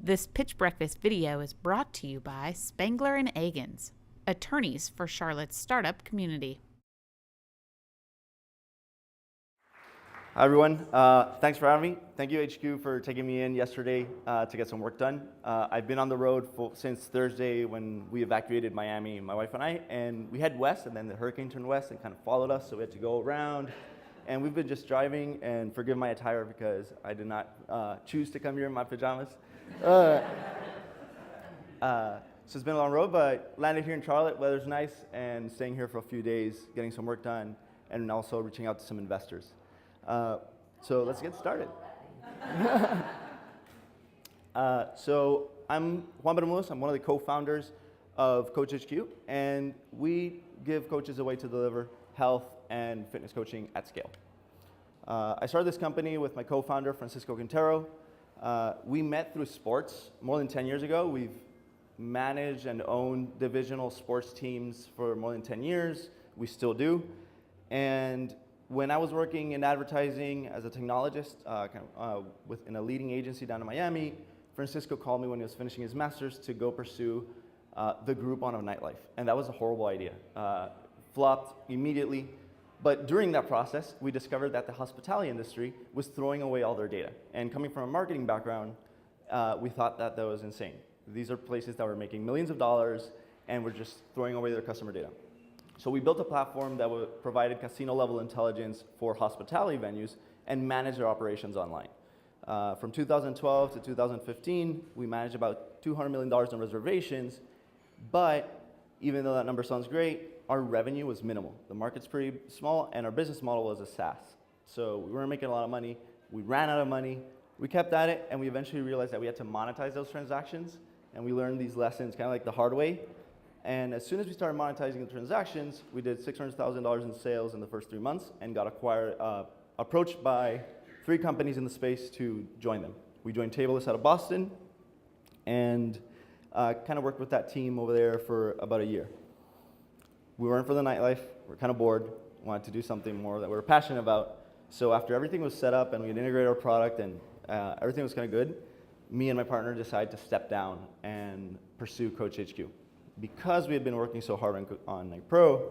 This Pitch Breakfast video is brought to you by Spangler and Agins, attorneys for Charlotte's startup community. Hi everyone, thanks for having me. Thank you HQ for taking me in yesterday to get some work done. I've been on the road since Thursday when we evacuated Miami, my wife and I, and we head west and then the hurricane turned west and kind of followed us, so we had to go around. And we've been just driving, and forgive my attire because I did not choose to come here in my pajamas. So it's been a long road, but landed here in Charlotte, weather's nice, and staying here for a few days, getting some work done, and also reaching out to some investors. So let's get started. So I'm Juan Bermúdez. I'm one of the co-founders of CoachQ, and we give coaches a way to deliver health and fitness coaching at scale. I started this company with my co-founder, Francisco Quintero. We met through sports more than 10 years ago. We've managed and owned divisional sports teams for more than 10 years. We still do. And when I was working in advertising as a technologist within a leading agency down in Miami, Francisco called me when he was finishing his master's to go pursue the Groupon of nightlife. And that was a horrible idea. Flopped immediately. But during that process, we discovered that the hospitality industry was throwing away all their data. And coming from a marketing background, we thought that was insane. These are places that were making millions of dollars and were just throwing away their customer data. So we built a platform that provided casino-level intelligence for hospitality venues and managed their operations online. From 2012 to 2015, we managed about $200 million in reservations, but even though that number sounds great, our revenue was minimal. The market's pretty small, and our business model was a SaaS. So we weren't making a lot of money. We ran out of money. We kept at it, and we eventually realized that we had to monetize those transactions, and we learned these lessons kind of like the hard way. And as soon as we started monetizing the transactions, we did $600,000 in sales in the first 3 months and got approached by 3 companies in the space to join them. We joined Tableless out of Boston and kind of worked with that team over there for about a year. We weren't for the nightlife. We were kind of bored. Wanted to do something more that we were passionate about. So after everything was set up and we had integrated our product and everything was kind of good, me and my partner decided to step down and pursue CoachQ. Because we had been working so hard on Night Pro,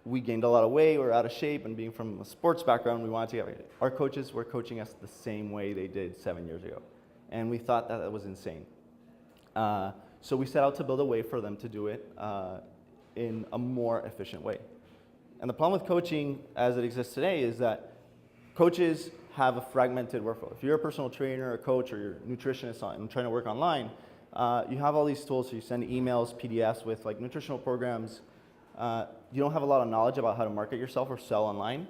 we gained a lot of weight, we were out of shape, and being from a sports background, we wanted to get our coaches were coaching us the same way they did 7 years ago. And we thought that was insane. So we set out to build a way for them to do it in a more efficient way. And the problem with coaching as it exists today is that coaches have a fragmented workflow. If you're a personal trainer, a coach, or you're a nutritionist and trying to work online, you have all these tools, so you send emails, PDFs with like nutritional programs. You don't have a lot of knowledge about how to market yourself or sell online.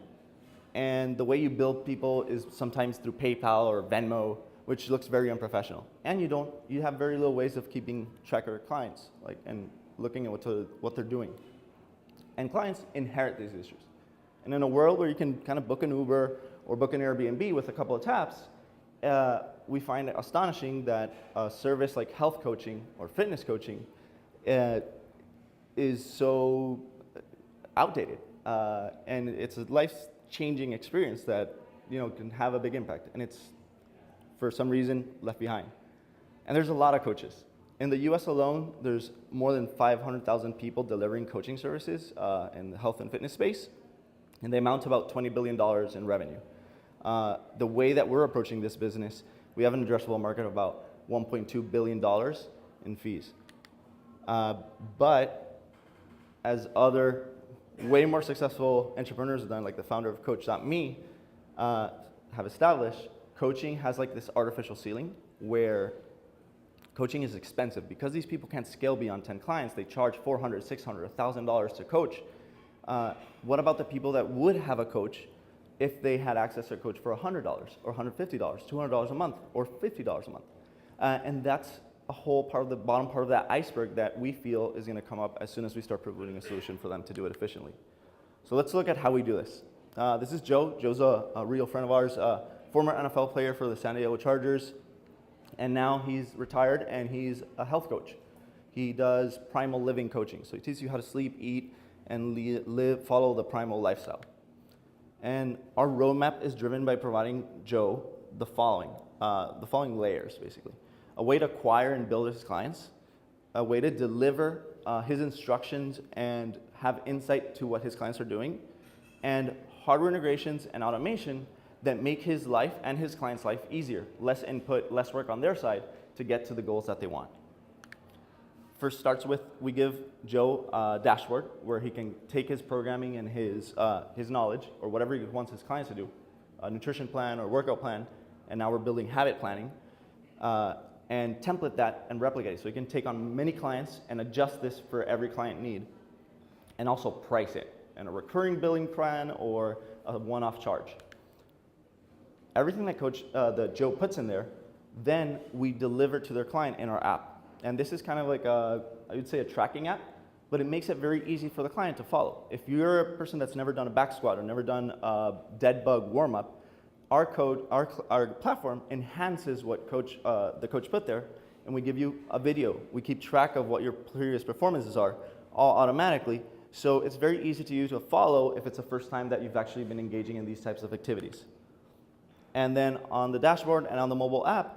And the way you build people is sometimes through PayPal or Venmo, which looks very unprofessional. And you have very little ways of keeping track of your clients, and looking at what they're doing. And clients inherit these issues. And in a world where you can kind of book an Uber or book an Airbnb with a couple of taps, we find it astonishing that a service like health coaching or fitness coaching is so outdated. And it's a life-changing experience that can have a big impact. And it's, for some reason, left behind. And there's a lot of coaches. In the US alone, there's more than 500,000 people delivering coaching services in the health and fitness space, and they amount to about $20 billion in revenue. The way that we're approaching this business, we have an addressable market of about $1.2 billion in fees. But as other way more successful entrepreneurs have done, like the founder of Coach.me, have established, coaching has like this artificial ceiling where coaching is expensive. Because these people can't scale beyond 10 clients, they charge $400, $600, $1,000 to coach. What about the people that would have a coach if they had access to a coach for $100 or $150, $200 a month, or $50 a month? And that's a whole part of the bottom part of that iceberg that we feel is going to come up as soon as we start providing a solution for them to do it efficiently. So let's look at how we do this. This is Joe. Joe's a real friend of ours, former NFL player for the San Diego Chargers. And now he's retired and he's a health coach. He does primal living coaching. So he teaches you how to sleep, eat, and follow the primal lifestyle. And our roadmap is driven by providing Joe the following layers, basically. a way to acquire and build his clients, a way to deliver his instructions and have insight to what his clients are doing, and hardware integrations and automation that make his life and his client's life easier, less input, less work on their side to get to the goals that they want. First starts with, we give Joe a dashboard where he can take his programming and his knowledge, or whatever he wants his clients to do, a nutrition plan or workout plan, and now we're building habit planning, and template that and replicate it. So he can take on many clients and adjust this for every client need, and also price it in a recurring billing plan or a one-off charge. Everything that Joe puts in there, then we deliver to their client in our app. And this is kind of like I would say a tracking app, but it makes it very easy for the client to follow. If you're a person that's never done a back squat or never done a dead bug warm-up, our platform enhances what the coach put there, and we give you a video. We keep track of what your previous performances are, all automatically, so it's very easy to you to follow if it's the first time that you've actually been engaging in these types of activities. And then on the dashboard and on the mobile app,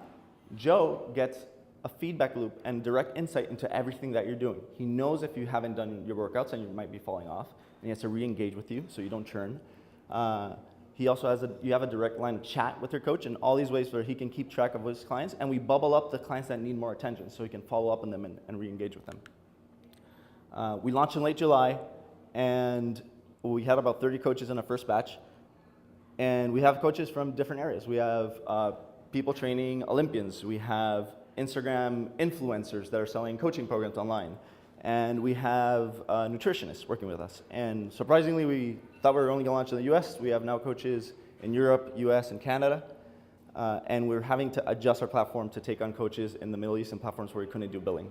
Joe gets a feedback loop and direct insight into everything that you're doing. He knows if you haven't done your workouts and you might be falling off, and he has to re-engage with you so you don't churn. He also has you have a direct line of chat with your coach, and all these ways where he can keep track of his clients, and we bubble up the clients that need more attention so he can follow up on them and re-engage with them. We launched in late July, and we had about 30 coaches in our first batch, and we have coaches from different areas. We have people training Olympians. We have Instagram influencers that are selling coaching programs online. And we have nutritionists working with us. And surprisingly, we thought we were only going to launch in the US. We have now coaches in Europe, US, and Canada. And we're having to adjust our platform to take on coaches in the Middle East and platforms where we couldn't do billing.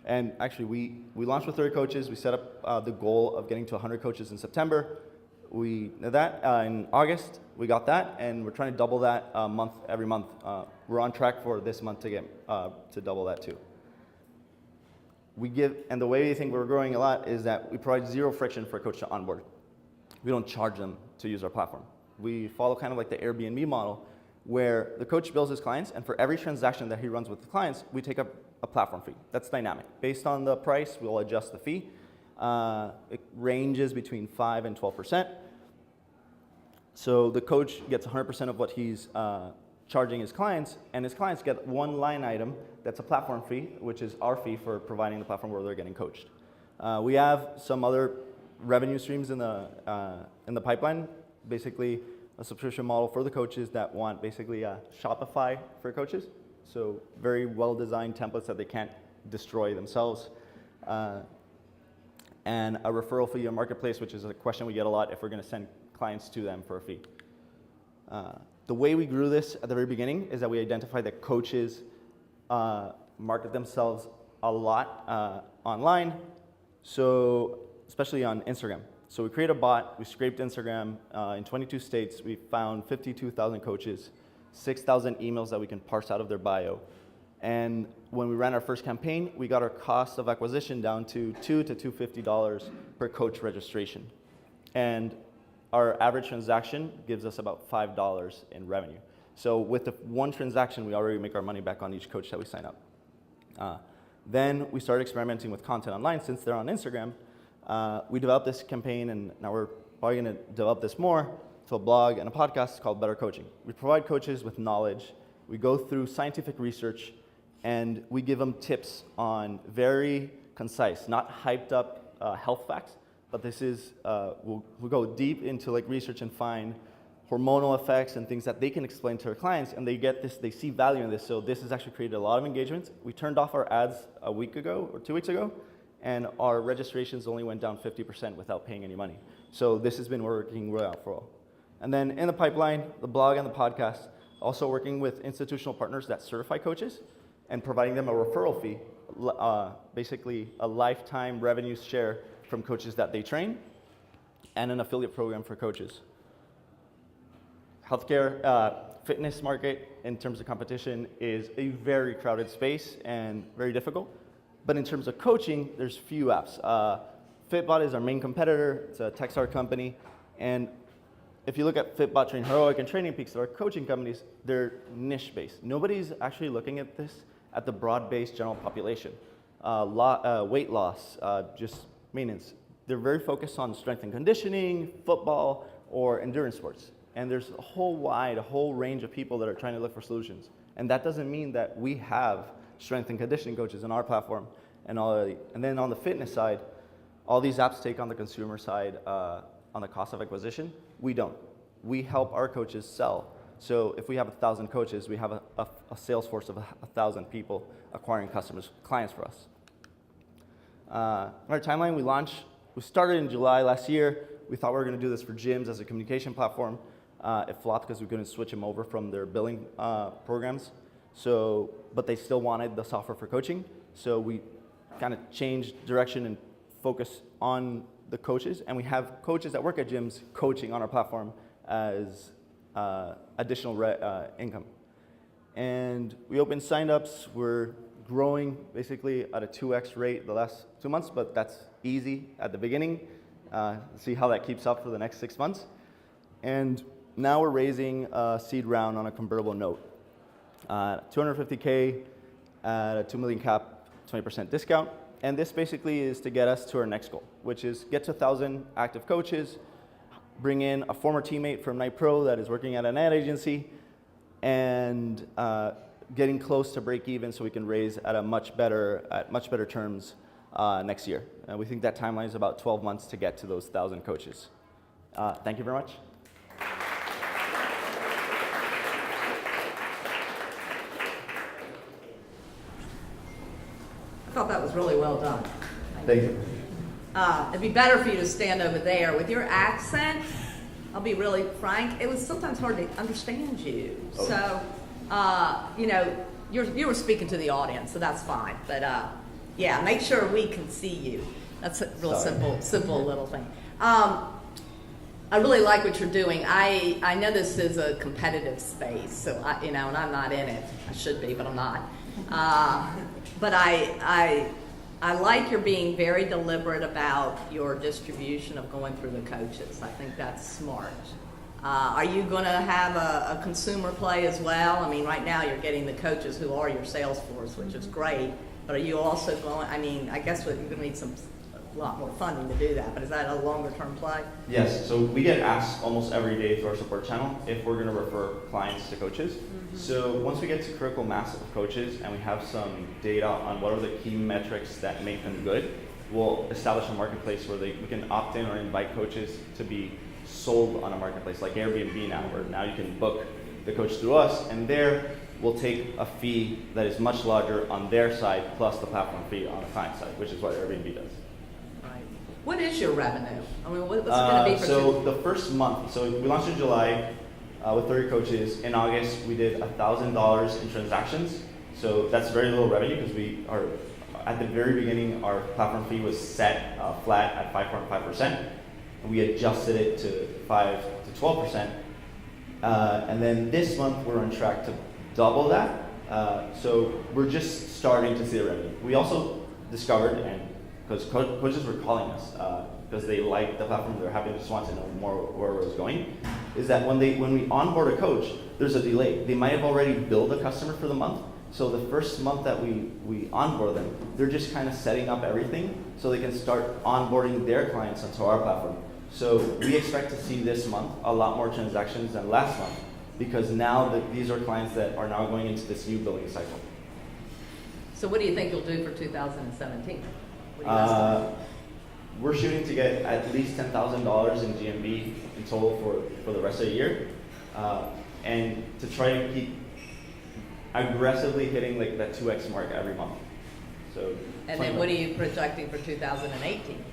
And actually, we launched with 30 coaches. We set up the goal of getting to 100 coaches in September. We did that in August. We got that, and we're trying to double that every month. We're on track for this month to get to double that too. And the way we think we're growing a lot is that we provide zero friction for a coach to onboard. We don't charge them to use our platform. We follow kind of like the Airbnb model, where the coach bills his clients, and for every transaction that he runs with the clients, we take up a platform fee. That's dynamic. Based on the price, we'll adjust the fee. It ranges between 5 and 12%. So the coach gets 100% of what he's charging his clients, and his clients get one line item that's a platform fee, which is our fee for providing the platform where they're getting coached. We have some other revenue streams in the pipeline, basically a subscription model for the coaches that want basically a Shopify for coaches, so very well-designed templates that they can't destroy themselves, and a referral fee, a marketplace, which is a question we get a lot if we're going to send clients to them for a fee. The way we grew this at the very beginning is that we identified that coaches market themselves a lot online, so especially on Instagram. So we created a bot, we scraped Instagram in 22 states, we found 52,000 coaches, 6,000 emails that we can parse out of their bio. And when we ran our first campaign, we got our cost of acquisition down to $2 to $250 per coach registration. And our average transaction gives us about $5 in revenue. So with the one transaction, we already make our money back on each coach that we sign up. Then we started experimenting with content online. Since they're on Instagram, we developed this campaign, and now we're probably going to develop this more to a blog and a podcast called Better Coaching. We provide coaches with knowledge. We go through scientific research, and we give them tips on very concise, not hyped up health facts, but this is, we'll go deep into like research and find hormonal effects and things that they can explain to their clients, and they get this, they see value in this. So this has actually created a lot of engagement. We turned off our ads a week ago or 2 weeks ago, and our registrations only went down 50% without paying any money. So this has been working well for all. And then in the pipeline, the blog and the podcast, also working with institutional partners that certify coaches and providing them a referral fee, basically a lifetime revenue share from coaches that they train, and an affiliate program for coaches. Healthcare, fitness market in terms of competition is a very crowded space and very difficult. But in terms of coaching, there's few apps. Fitbot is our main competitor. It's a Techstars company. And if you look at Fitbot, Train Heroic, and Training Peaks, our coaching companies, they're niche-based. Nobody's actually looking at this at the broad-based general population. Weight loss, just maintenance. They're very focused on strength and conditioning, football, or endurance sports. And there's a whole range of people that are trying to look for solutions. And that doesn't mean that we have strength and conditioning coaches in our platform. And then on the fitness side, all these apps take on the consumer side on the cost of acquisition. We don't. We help our coaches sell. So if we have 1,000 coaches, we have a sales force of 1,000 people acquiring clients for us. Our timeline, we started in July last year. We thought we were going to do this for gyms as a communication platform. It flopped because we couldn't switch them over from their billing programs. But they still wanted the software for coaching. So we kind of changed direction and focus on the coaches. And we have coaches that work at gyms coaching on our platform as additional income. And we opened signups. We're growing basically at a 2x rate the last 2 months, but that's easy at the beginning. See how that keeps up for the next 6 months. And now we're raising a seed round on a convertible note. $250K at a $2 million cap, 20% discount. And this basically is to get us to our next goal, which is get to 1,000 active coaches, bring in a former teammate from Night Pro that is working at an ad agency, and getting close to break even so we can raise at much better terms next year. We think that timeline is about 12 months to get to those 1,000 coaches. Thank you very much. I thought that was really well done. Thank you. It'd be better for you to stand over there. With your accent, I'll be really frank, it was sometimes hard to understand you. Okay. So, you were speaking to the audience, so that's fine. But yeah, make sure we can see you. That's a real simple little thing. I really like what you're doing. I know this is a competitive space, so and I'm not in it. I should be, but I'm not. But I like your being very deliberate about your distribution of going through the coaches. I think that's smart. Are you going to have a consumer play as well? I mean, right now you're getting the coaches who are your sales force, which is great. But are you also going? I mean, I guess you're going to need a lot more funding to do that. But is that a longer term play? Yes. So we get asked almost every day through our support channel if we're going to refer clients to coaches. Mm-hmm. So once we get to critical mass of coaches and we have some data on what are the key metrics that make them good, we'll establish a marketplace where we can opt in or invite coaches to be sold on a marketplace like Airbnb now, where now you can book the coach through us, and there we'll take a fee that is much larger on their side plus the platform fee on the client side, which is what Airbnb does. Right. What is your revenue? I mean, what's it going to be for So the first month, so we launched in July with 30 coaches. In August, we did $1,000 in transactions. So that's very little revenue because we are, at the very beginning, our platform fee was set flat at 5.5%. We adjusted it to 5 to 12%. And then this month, we're on track to double that. So we're just starting to see the revenue. We also discovered, and because coaches were calling us because they like the platform, they're happy, just want to know more where it was going, is that when we onboard a coach, there's a delay. They might have already billed a customer for the month. So the first month that we onboard them, they're just kind of setting up everything so they can start onboarding their clients onto our platform. So we expect to see this month a lot more transactions than last month, because now that these are clients that are now going into this new billing cycle. So what do you think you'll do for 2017? What do you estimate? We're shooting to get at least $10,000 in GMV in total for the rest of the year, and to try to keep aggressively hitting like that 2x mark every month. So. And then what are you projecting for 2018?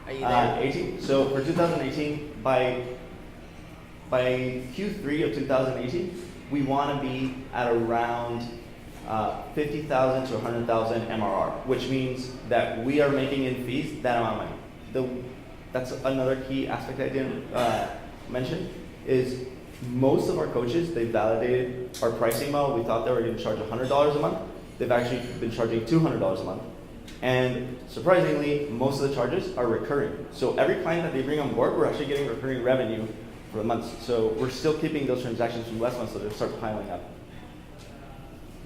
Are you there? 18. So for 2018, by Q3 of 2018, we want to be at around 50,000 to 100,000 MRR, which means that we are making in fees that amount of money. That's another key aspect I didn't mention, is most of our coaches, they validated our pricing model. We thought they were going to charge $100 a month. They've actually been charging $200 a month. And surprisingly, most of the charges are recurring. So every client that they bring on board, we're actually getting recurring revenue for the months. So we're still keeping those transactions from last month, so they'll start piling up.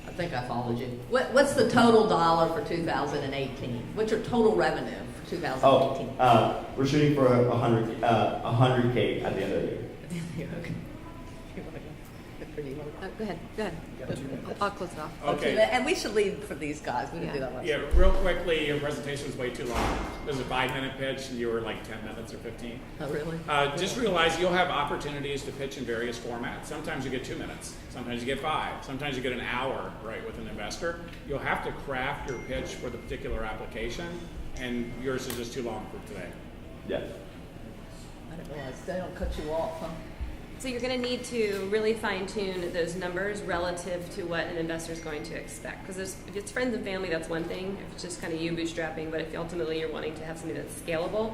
I think I followed you. What's the total dollar for 2018? What's your total revenue for 2018? We're shooting for 100K at the end of the year. Okay. Go ahead. I'll close it off. Okay. And we should lead for these guys. We can do that. Yeah, real quickly, your presentation's way too long. It was a 5-minute pitch, and you were like 10 minutes or 15. Oh, really? Just realize you'll have opportunities to pitch in various formats. Sometimes you get 2 minutes. Sometimes you get 5. Sometimes you get an hour, right, with an investor. You'll have to craft your pitch for the particular application, and yours is just too long for today. Yeah. I didn't realize they don't cut you off, huh? So you're going to need to really fine-tune those numbers relative to what an investor is going to expect. Because if it's friends and family, that's one thing. If it's just kind of you bootstrapping, but if ultimately you're wanting to have something that's scalable,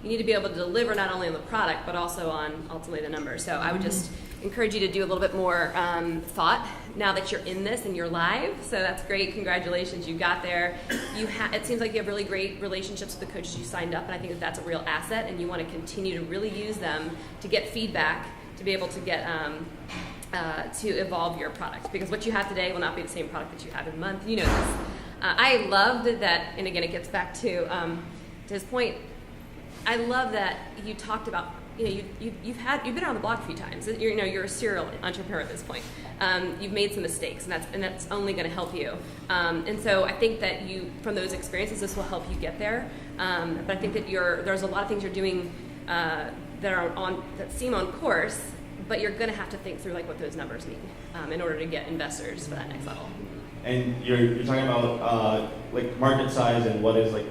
you need to be able to deliver not only on the product, but also on ultimately the numbers. So I would just encourage you to do a little bit more thought now that you're in this and you're live. So that's great. Congratulations, you got there. It seems like you have really great relationships with the coaches you signed up, and I think that that's a real asset, and you want to continue to really use them to get feedback, to be able to get to evolve your product, because what you have today will not be the same product that you have in a month. You know this. I loved that, and again, it gets back to his point. I love that you talked about, you've been on the block a few times. You're a serial entrepreneur at this point. You've made some mistakes, and that's only going to help you. And so I think that from those experiences, this will help you get there. But I think that there's a lot of things you're doing that seem on course, but you're going to have to think through like what those numbers mean in order to get investors for that next level. And you're talking about like market size and what is like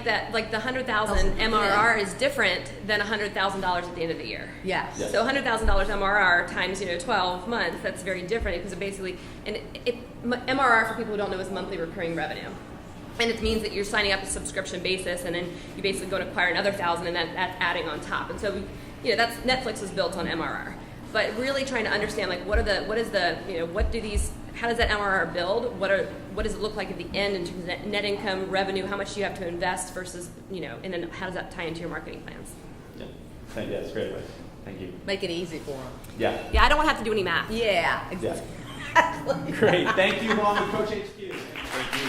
the 100,000 MRR is different than $100,000 at the end of the year. Yes. Yes. So $100,000 MRR times 12 months, that's very different, because MRR, for people who don't know, is monthly recurring revenue. And it means that you're signing up a subscription basis, and then you basically go to acquire another 1,000, and that's adding on top. And so, that's Netflix is built on MRR. But really trying to understand, like, how does that MRR build? What does it look like at the end in terms of net income, revenue? How much do you have to invest versus, and then how does that tie into your marketing plans? Yeah, that's great advice. Thank you. Make it easy for them. Yeah. Yeah, I don't want to have to do any math. Yeah, Yeah. exactly. Great. Thank you, Mom and Coach HQ. Thank you.